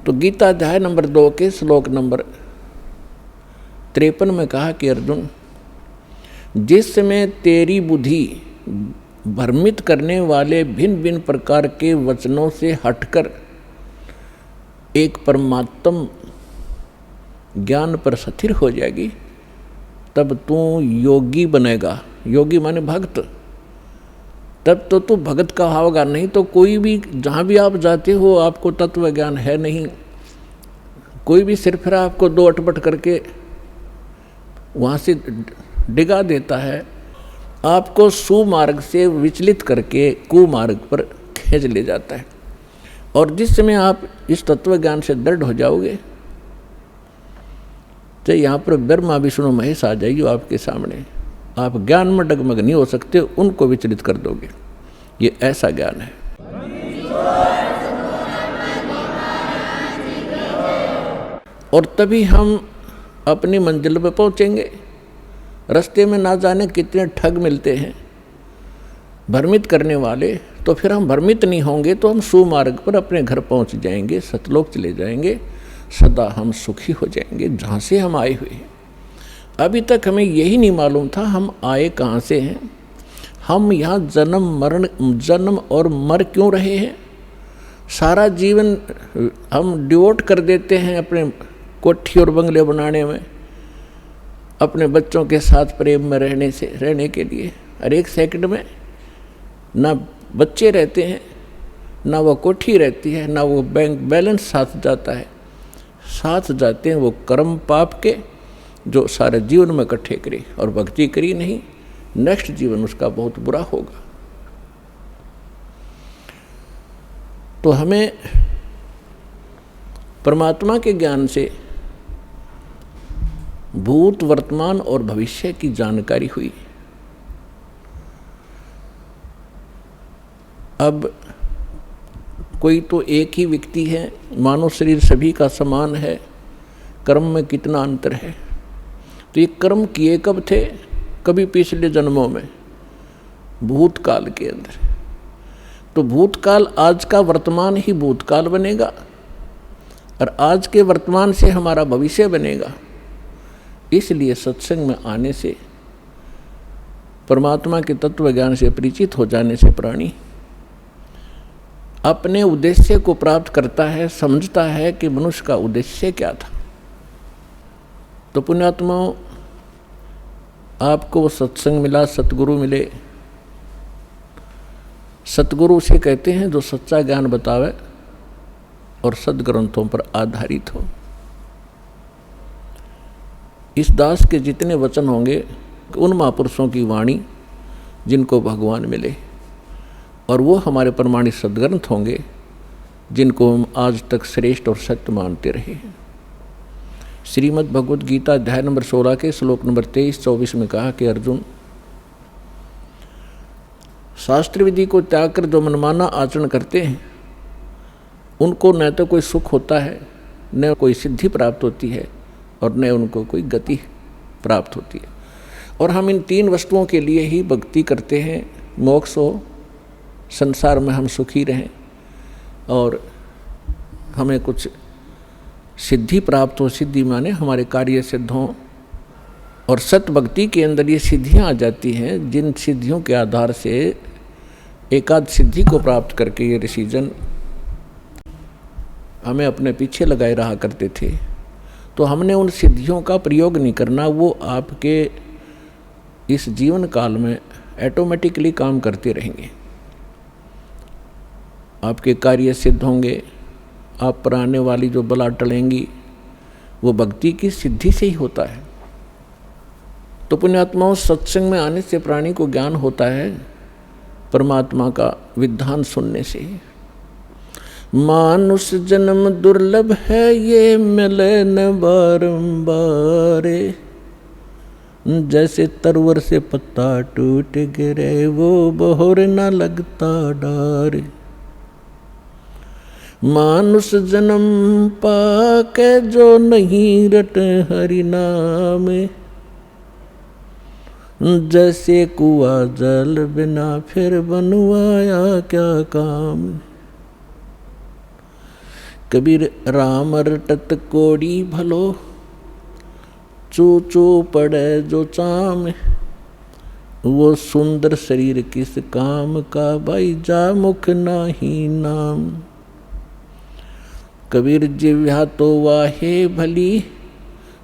तो गीता अध्याय नंबर 2 के श्लोक नंबर 53 में कहा कि अर्जुन, जिस समय तेरी बुद्धि भ्रमित करने वाले भिन्न भिन्न प्रकार के वचनों से हटकर एक परमात्म ज्ञान पर स्थिर हो जाएगी, तब तू योगी बनेगा। योगी माने भक्त। तब तो तू भगत का होगा, नहीं तो कोई भी जहाँ भी आप जाते हो आपको तत्व ज्ञान है नहीं। कोई भी सिर्फ आपको दो अटपट करके वहाँ से डिगा देता है, आपको सुमार्ग से विचलित करके कुमार्ग पर खींच ले जाता है। और जिस समय आप इस तत्व ज्ञान से दृढ़ हो जाओगे तो यहाँ पर ब्रह्मा विष्णु महेश आ जाएगी आपके सामने। आप ज्ञान में डगमग नहीं हो सकते, उनको विचलित कर दोगे। ये ऐसा ज्ञान है। और तभी हम अपनी मंजिल पर पहुँचेंगे। रास्ते में ना जाने कितने ठग मिलते हैं भ्रमित करने वाले, तो फिर हम भ्रमित नहीं होंगे तो हम सुमार्ग पर अपने घर पहुंच जाएंगे, सतलोक चले जाएंगे, सदा हम सुखी हो जाएंगे जहाँ से हम आए हुए हैं। अभी तक हमें यही नहीं मालूम था हम आए कहाँ से हैं, हम यहाँ जन्म और मर क्यों रहे हैं। सारा जीवन हम डिवोट कर देते हैं अपने कोठी और बंगले बनाने में, अपने बच्चों के साथ प्रेम में रहने के लिए। हर एक सेकंड में ना बच्चे रहते हैं, ना वो कोठी रहती है, ना वो बैंक बैलेंस साथ जाता है। साथ जाते हैं वो कर्म पाप के जो सारे जीवन में इकट्ठे करी और भक्ति करी नहीं, नेक्स्ट जीवन उसका बहुत बुरा होगा। तो हमें परमात्मा के ज्ञान से भूत वर्तमान और भविष्य की जानकारी हुई। अब कोई तो एक ही व्यक्ति है, मानव शरीर सभी का समान है, कर्म में कितना अंतर है। तो ये कर्म किए कब थे? कभी पिछले जन्मों में, भूतकाल के अंदर। तो भूतकाल आज का वर्तमान ही भूतकाल बनेगा और आज के वर्तमान से हमारा भविष्य बनेगा। इसलिए सत्संग में आने से, परमात्मा के तत्व ज्ञान से परिचित हो जाने से प्राणी अपने उद्देश्य को प्राप्त करता है, समझता है कि मनुष्य का उद्देश्य क्या था। तो पुण्यात्माओं, आपको सत्संग मिला, सतगुरु मिले। सतगुरु उसे कहते हैं जो सच्चा ज्ञान बतावे और सदग्रंथों पर आधारित हो। इस दास के जितने वचन होंगे उन महापुरुषों की वाणी जिनको भगवान मिले, और वो हमारे प्रमाणित सदग्रंथ होंगे जिनको हम आज तक श्रेष्ठ और सत्य मानते रहे हैं। श्रीमद् भगवद गीता अध्याय नंबर 16 के श्लोक नंबर 23-24 में कहा कि अर्जुन, शास्त्र विधि को त्याग कर जो मनमाना आचरण करते हैं उनको न तो कोई सुख होता है, न कोई सिद्धि प्राप्त होती है, और न उनको कोई गति प्राप्त होती है। और हम इन तीन वस्तुओं के लिए ही भक्ति करते हैं, मोक्ष हो, संसार में हम सुखी रहें और हमें कुछ सिद्धि प्राप्त हो। सिद्धि माने हमारे कार्य सिद्ध हों, और सत भक्ति के अंदर ये सिद्धियाँ आ जाती हैं जिन सिद्धियों के आधार से एकाध सिद्धि को प्राप्त करके ये ऋषिजन हमें अपने पीछे लगाए रहा करते थे। तो हमने उन सिद्धियों का प्रयोग नहीं करना, वो आपके इस जीवन काल में ऑटोमेटिकली काम करते रहेंगे। आपके कार्य सिद्ध होंगे, आप पर आने वाली जो बला टलेंगी वो भक्ति की सिद्धि से ही होता है। तो पुण्यात्माओं, सत्संग में आने से प्राणी को ज्ञान होता है परमात्मा का विधान सुनने से। मानुष जन्म दुर्लभ है, ये मिले न बारंबार, जैसे तरवर से पत्ता टूट गिरे वो बहोर न लगता डार। मानुष जन्म पाके जो नहीं रटे हरि नाम, जैसे कुआ जल बिना फिर बनवाया क्या काम। कबीर राम रटत कोड़ी भलो, चू चू पड़े जो चाम, वो सुंदर शरीर किस काम का, भाई जा मुख नाही नाम। कबीर जिह्वा तो वाहे भली,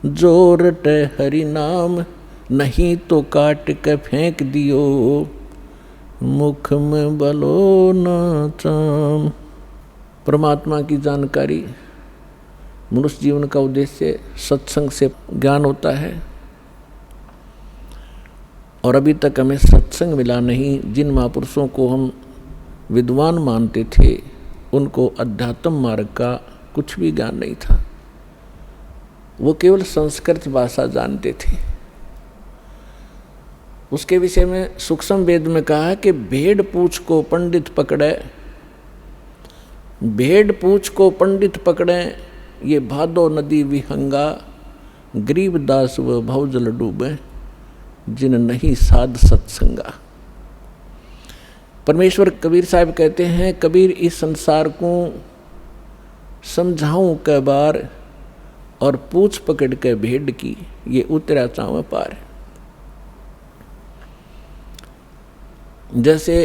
जो रटे हरि नाम, नहीं तो काट के फेंक दियो, मुख में बलो न चाम। परमात्मा की जानकारी, मनुष्य जीवन का उद्देश्य सत्संग से ज्ञान होता है, और अभी तक हमें सत्संग मिला नहीं। जिन महापुरुषों को हम विद्वान मानते थे, उनको अध्यात्म मार्ग का कुछ भी ज्ञान नहीं था। वो केवल संस्कृत भाषा जानते थे। उसके विषय में सूक्ष्म वेद में कहा है कि भेड़ पूछ को पंडित पकड़े, भेड़ पूछ को पंडित पकड़े, ये भादो नदी विहंगा, गरीबदास व भवजल डूबे, जिन नहीं साध सत्संगा। परमेश्वर कबीर साहब कहते हैं, कबीर इस संसार को समझाऊं कै बार, और पूछ पकड़ के भेड़ की, ये उतरा चाव पार। जैसे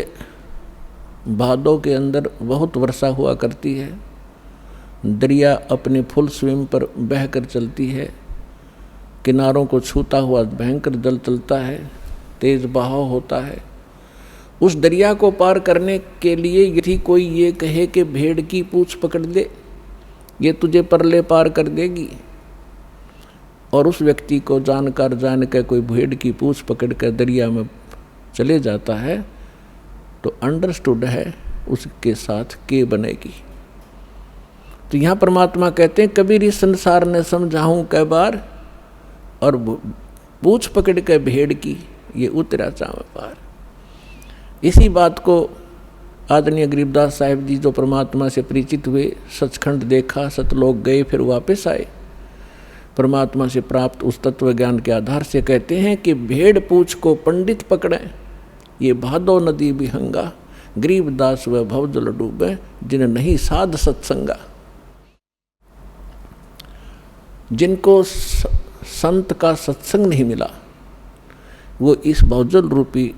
भादों के अंदर बहुत वर्षा हुआ करती है, दरिया अपने फुल स्विम पर बहकर चलती है, किनारों को छूता हुआ भयंकर जल चलता है, तेज बहाव होता है। उस दरिया को पार करने के लिए यदि कोई ये कहे कि भेड़ की पूंछ पकड़ दे, ये तुझे परले पार कर देगी, और उस व्यक्ति को जानकर जान के कोई भेड़ की पूंछ पकड़ कर दरिया में चले जाता है, तो अंडरस्टूड है उसके साथ के बनेगी। तो यहाँ परमात्मा कहते हैं, कबीर इस संसार ने समझाऊं कै बार, और पूंछ पकड़ के भेड़ की, ये उतरा चाव पार। इसी बात को आदरणीय गरीबदास साहिब जी, जो परमात्मा से परिचित हुए, सचखंड देखा, सतलोक गए, फिर वापस आए, परमात्मा से प्राप्त उस तत्व ज्ञान के आधार से कहते हैं कि भेड़ पूंछ को पंडित पकड़े, ये भादो नदी विहंगा, गरीबदास व भवजल डूबे, जिन नहीं साध सत्संगा। जिनको संत का सत्संग नहीं मिला, वो इस भवजल रूपी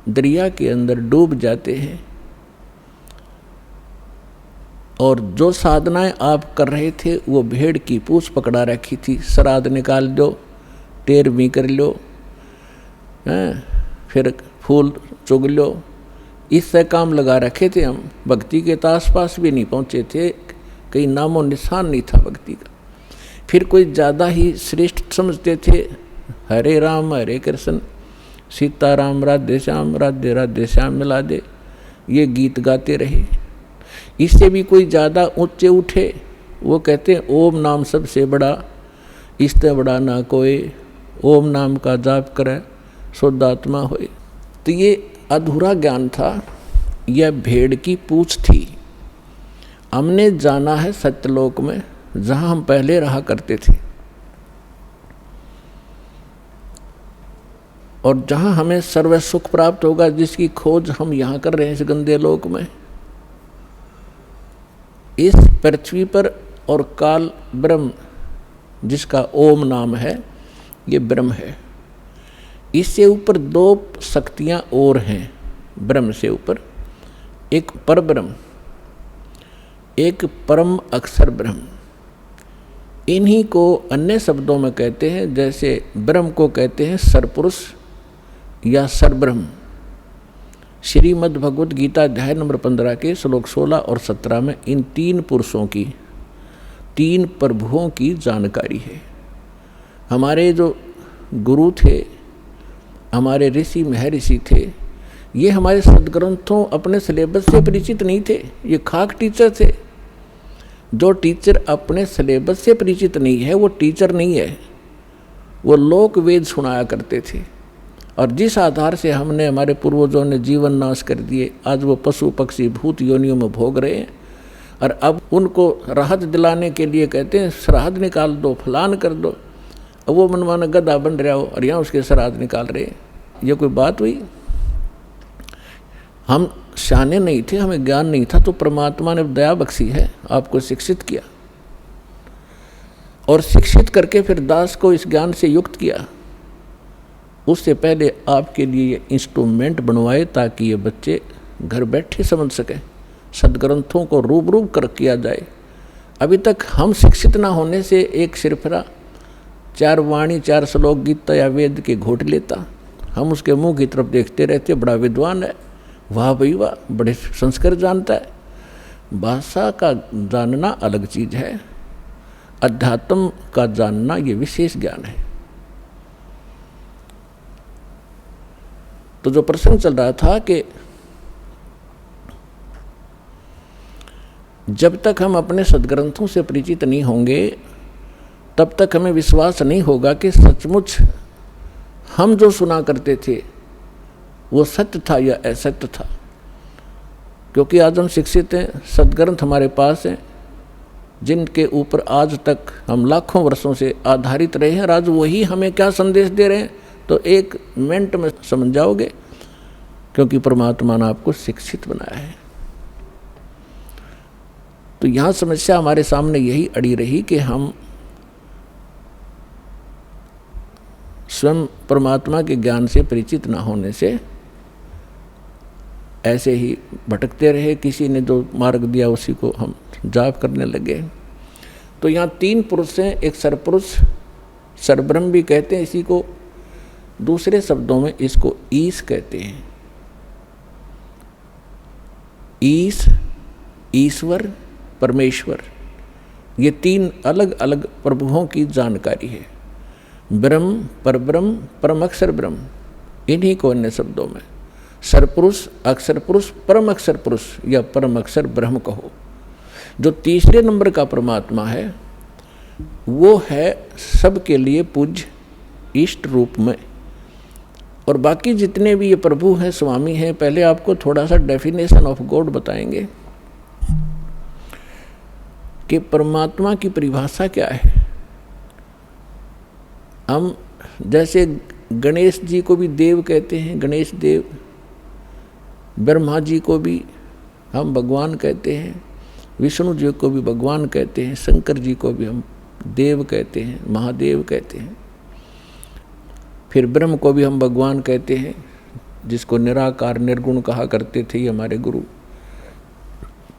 दरिया के अंदर डूब जाते हैं। और जो साधनाएं आप कर रहे थे, वो भेड़ की पूंछ पकड़ा रखी थी। श्राद्ध निकाल दो, टेर भी कर लो, फिर फूल चुग लो, इससे काम लगा रखे थे हम। भक्ति के तो आसपास भी नहीं पहुँचे थे, कहीं नामो निशान नहीं था भक्ति का। फिर कोई ज़्यादा ही श्रेष्ठ समझते थे, हरे राम हरे कृष्ण, सीता राम राधे श्याम, राधे राधे श्याम मिला दे, ये गीत गाते रहे। इससे भी कोई ज़्यादा ऊंचे उठे, वो कहते हैं ओम नाम सबसे बड़ा, इससे बड़ा ना कोई, ओम नाम का जाप करे शुद्धात्मा होए। तो ये अधूरा ज्ञान था, यह भेड़ की पूंछ थी। हमने जाना है सत्यलोक में, जहाँ हम पहले रहा करते थे, और जहाँ हमें सर्व सुख प्राप्त होगा, जिसकी खोज हम यहाँ कर रहे हैं इस गंदे लोक में। इस पृथ्वी पर और काल ब्रह्म, जिसका ओम नाम है, ये ब्रह्म है। इससे ऊपर दो शक्तियाँ और हैं ब्रह्म से ऊपर, एक पर ब्रह्म, एक परम अक्षर ब्रह्म। इन्हीं को अन्य शब्दों में कहते हैं, जैसे ब्रह्म को कहते हैं सरपुरुष या सरब्रह्म। श्रीमद् भगवद गीता अध्याय नंबर 15 के श्लोक 16 और 17 में इन तीन पुरुषों की, तीन प्रभुओं की जानकारी है। हमारे जो गुरु थे, हमारे ऋषि महर्षि थे, ये हमारे सदग्रंथों अपने सिलेबस से परिचित नहीं थे, ये खाक टीचर थे। जो टीचर अपने सिलेबस से परिचित नहीं है, वो टीचर नहीं है, वो लोक वेद सुनाया करते थे। और जिस आधार से हमने, हमारे पूर्वजों ने जीवन नाश कर दिए, आज वो पशु पक्षी भूत योनियों में भोग रहे हैं। और अब उनको राहत दिलाने के लिए कहते हैं श्राद्ध निकाल दो, फलान कर दो। अब वो मनमाना गधा बन रहा हो और यहाँ उसके श्राद्ध निकाल रहे हैं। ये कोई बात हुई? हम शाने नहीं थे, हमें ज्ञान नहीं था, तो परमात्मा ने दया बख्शी है, आपको शिक्षित किया और शिक्षित करके फिर दास को इस ज्ञान से युक्त किया। उससे पहले आपके लिए ये इंस्ट्रूमेंट बनवाए ताकि ये बच्चे घर बैठे समझ सकें, सदग्रंथों को रूप कर किया जाए। अभी तक हम शिक्षित ना होने से एक सिरफिरा 4 वाणी 4 श्लोक गीता या वेद के घोट लेता, हम उसके मुंह की तरफ देखते रहते, बड़ा विद्वान है, वाह भाई वाह, बड़े संस्कार जानता है। भाषा का जानना अलग चीज़ है, अध्यात्म का जानना ये विशेष ज्ञान है। तो जो प्रसंग चल रहा था कि जब तक हम अपने सद्ग्रंथों से परिचित नहीं होंगे तब तक हमें विश्वास नहीं होगा कि सचमुच हम जो सुना करते थे वो सत्य था या असत्य था। क्योंकि आज हम शिक्षित हैं, सद्ग्रंथ हमारे पास हैं, जिनके ऊपर आज तक हम लाखों वर्षों से आधारित रहे हैं, आज वही हमें क्या संदेश दे रहे हैं तो 1 मिनट में समझ जाओगे, क्योंकि परमात्मा ने आपको शिक्षित बनाया है। तो यहाँ समस्या हमारे सामने यही अड़ी रही कि हम स्वयं परमात्मा के ज्ञान से परिचित न होने से ऐसे ही भटकते रहे, किसी ने जो मार्ग दिया उसी को हम जाप करने लगे। तो यहाँ 3 पुरुष हैं, एक सरपुरुष, सरब्रह्म भी कहते हैं इसी को, दूसरे शब्दों में इसको ईश कहते हैं। ईश, ईश्वर, परमेश्वर, ये 3 अलग अलग प्रभुओं की जानकारी है। ब्रह्म, परब्रह्म, परम अक्षर ब्रह्म, इन्हीं को अन्य शब्दों में सरपुरुष, अक्षर पुरुष, परम अक्षर पुरुष या परम अक्षर ब्रह्म कहो। जो तीसरे नंबर का परमात्मा है वो है सबके लिए पूज्य इष्ट रूप में। और बाकी जितने भी ये प्रभु हैं, स्वामी हैं, पहले आपको थोड़ा सा डेफिनेशन ऑफ गॉड बताएंगे कि परमात्मा की परिभाषा क्या है। हम जैसे गणेश जी को भी देव कहते हैं, गणेश देव, ब्रह्मा जी को भी हम भगवान कहते हैं, विष्णु जी को भी भगवान कहते हैं, शंकर जी को भी हम देव कहते हैं, महादेव कहते हैं। फिर ब्रह्म को भी हम भगवान कहते हैं, जिसको निराकार निर्गुण कहा करते थे ये हमारे गुरु।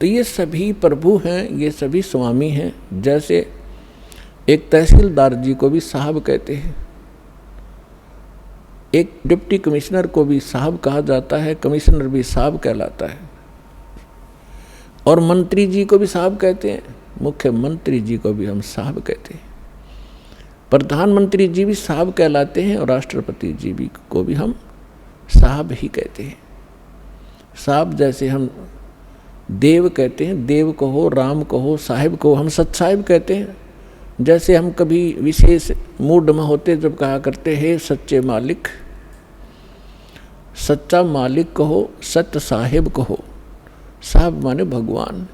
तो ये सभी प्रभु हैं, ये सभी स्वामी हैं। जैसे एक तहसीलदार जी को भी साहब कहते हैं, एक डिप्टी कमिश्नर को भी साहब कहा जाता है, कमिश्नर भी साहब कहलाता है। और मंत्री जी को भी साहब कहते हैं, मुख्यमंत्री जी को भी हम साहब कहते हैं, प्रधानमंत्री जी भी साहब कहलाते हैं और राष्ट्रपति जी भी को भी हम साहब ही कहते हैं। साहब जैसे हम देव कहते हैं, देव कहो, राम कहो, साहिब कहो, हम सत्साहिब कहते हैं। जैसे हम कभी विशेष मूड में होते जब कहा करते हैं सच्चे मालिक, सच्चा मालिक कहो, सत्य साहिब कहो। साहब माने भगवान,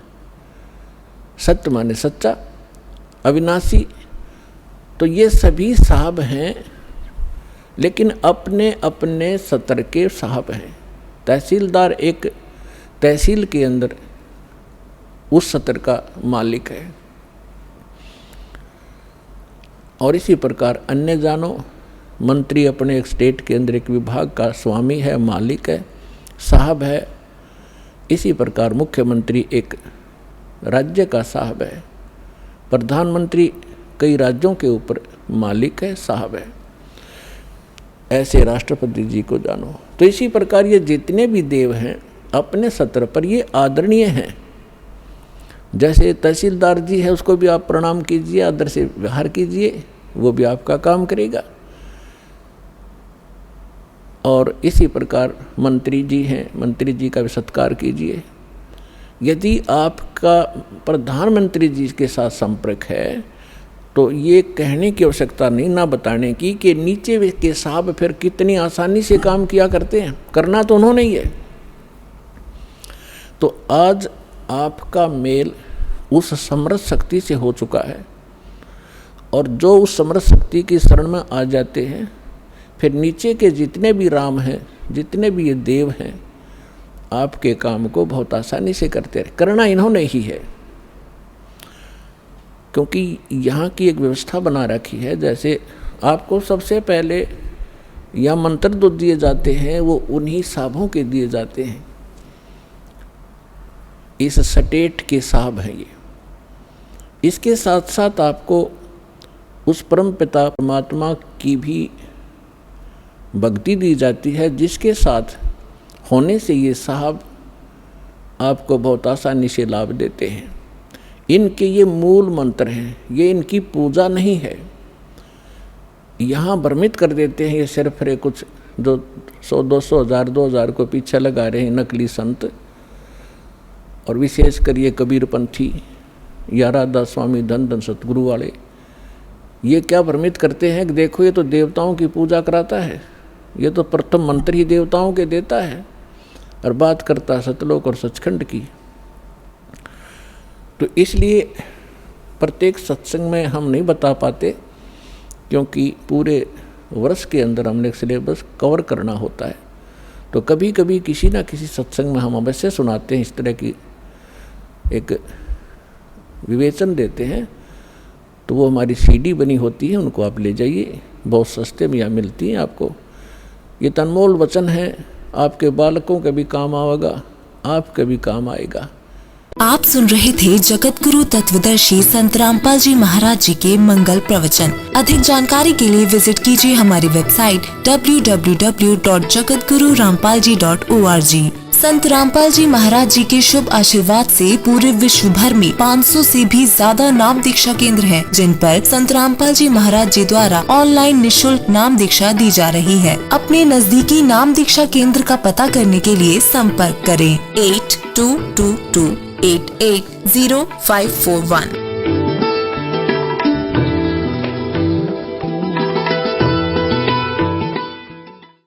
सत्य माने सच्चा, अविनाशी। तो ये सभी साहब हैं, लेकिन अपने अपने सत्र के साहब हैं। तहसीलदार एक तहसील के अंदर उस सत्र का मालिक है। और इसी प्रकार अन्य जानो, मंत्री अपने एक स्टेट के अंदर एक विभाग का स्वामी है, मालिक है, साहब है। इसी प्रकार मुख्यमंत्री एक राज्य का साहब है, प्रधानमंत्री कई राज्यों के ऊपर मालिक है, साहब है। ऐसे राष्ट्रपति जी को जानो। तो इसी प्रकार ये जितने भी देव हैं अपने सत्र पर ये आदरणीय हैं। जैसे तहसीलदार जी है, उसको भी आप प्रणाम कीजिए, आदर से व्यवहार कीजिए, वो भी आपका काम करेगा। और इसी प्रकार मंत्री जी हैं, मंत्री जी का भी सत्कार कीजिए। यदि आपका प्रधानमंत्री जी के साथ संपर्क है तो ये कहने की आवश्यकता नहीं, ना बताने की, कि नीचे के साहब फिर कितनी आसानी से काम किया करते हैं, करना तो उन्होंने ही है। तो आज आपका मेल उस समर्थ शक्ति से हो चुका है, और जो उस समर्थ शक्ति की शरण में आ जाते हैं, फिर नीचे के जितने भी राम हैं, जितने भी ये देव हैं, आपके काम को बहुत आसानी से करते रहे। करना इन्होंने ही है, क्योंकि यहाँ की एक व्यवस्था बना रखी है। जैसे आपको सबसे पहले या मंत्र जो दिए जाते हैं वो उन्हीं साहबों के दिए जाते हैं। इस स्टेट के साहब हैं ये। इसके साथ साथ आपको उस परम पिता परमात्मा की भी भक्ति दी जाती है, जिसके साथ होने से ये साहब आपको बहुत आसानी से लाभ देते हैं। इनके ये मूल मंत्र हैं, ये इनकी पूजा नहीं है। यहाँ भ्रमित कर देते हैं ये सिर्फ कुछ जो 100-200 हज़ार 2000 को पीछे लगा रहे हैं नकली संत, और विशेषकर ये कबीरपंथी या राधा स्वामी धन धन सतगुरु वाले। ये क्या भ्रमित करते हैं कि देखो ये तो देवताओं की पूजा कराता है, ये तो प्रथम मंत्र ही देवताओं के देता है और बात करता सतलोक और सचखंड की। तो इसलिए प्रत्येक सत्संग में हम नहीं बता पाते, क्योंकि पूरे वर्ष के अंदर हमने एक सिलेबस कवर करना होता है। तो कभी कभी किसी न किसी सत्संग में हम अवश्य सुनाते हैं, इस तरह की एक विवेचन देते हैं। तो वो हमारी सीडी बनी होती है, उनको आप ले जाइए, बहुत सस्ते में यहाँ मिलती हैं आपको। ये अनमोल वचन है, आपके बालकों के भी काम आएगा, आपके भी काम आएगा। आप सुन रहे थे जगत गुरु तत्वदर्शी संत रामपाल जी महाराज जी के मंगल प्रवचन। अधिक जानकारी के लिए विजिट कीजिए हमारी वेबसाइट www.jagatgururampalji.org। संत रामपाल जी महाराज जी के शुभ आशीर्वाद से पूरे विश्व भर में 500 से भी ज्यादा नाम दीक्षा केंद्र हैं, जिन पर संत रामपाल जी महाराज जी द्वारा ऑनलाइन निशुल्क नाम दीक्षा दी जा रही है। अपने नजदीकी नाम दीक्षा केंद्र का पता करने के लिए संपर्क करें 8222880541।